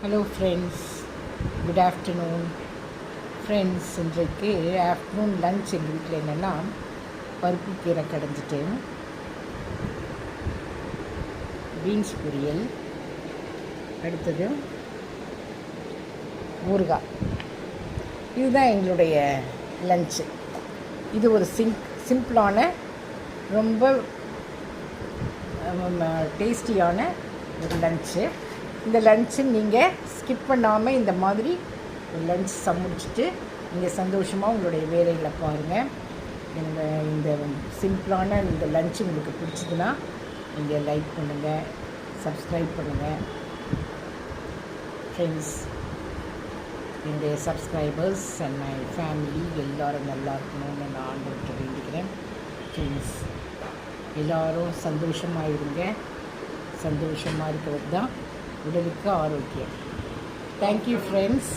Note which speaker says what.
Speaker 1: Hello friends, good afternoon friends. இன்றைக்கு afternoon lunch எங்கள் வீட்டில் என்னென்னா பருப்பு கீரை கடைஞ்சிட்டு பீன்ஸ் பொரியல், அடுத்தது ஊறுகாய். இதுதான் எங்களுடைய லன்ச்சு. இது ஒரு சிம்பிளான ரொம்ப டேஸ்டியான ஒரு லன்ச்சு. இந்த லன்ச்சு நீங்கள் ஸ்கிப் பண்ணாமல் இந்த மாதிரி லன்ச் சமைச்சிட்டு நீங்கள் சந்தோஷமாக உங்களுடைய வேலைகளை பாருங்கள். இந்த சிம்பிளான இந்த லன்ச்சு உங்களுக்கு பிடிச்சதுன்னா நீங்கள் லைக் பண்ணுங்கள், சப்ஸ்கிரைப் பண்ணுங்கள். ஃப்ரெண்ட்ஸ், என்னுடைய சப்ஸ்கிரைபர்ஸ் அண்ட் மை ஃபேமிலி எல்லோரும் நல்லா இருக்கணும்னு நான் ஆண்டவர்கிட்ட வேண்டிக்கிறேன். ஃப்ரெண்ட்ஸ், எல்லோரும் சந்தோஷமாக இருங்க. சந்தோஷமாக இருக்கிறது தான் உடலுக்கு ஆரோக்கியம். Thank you friends.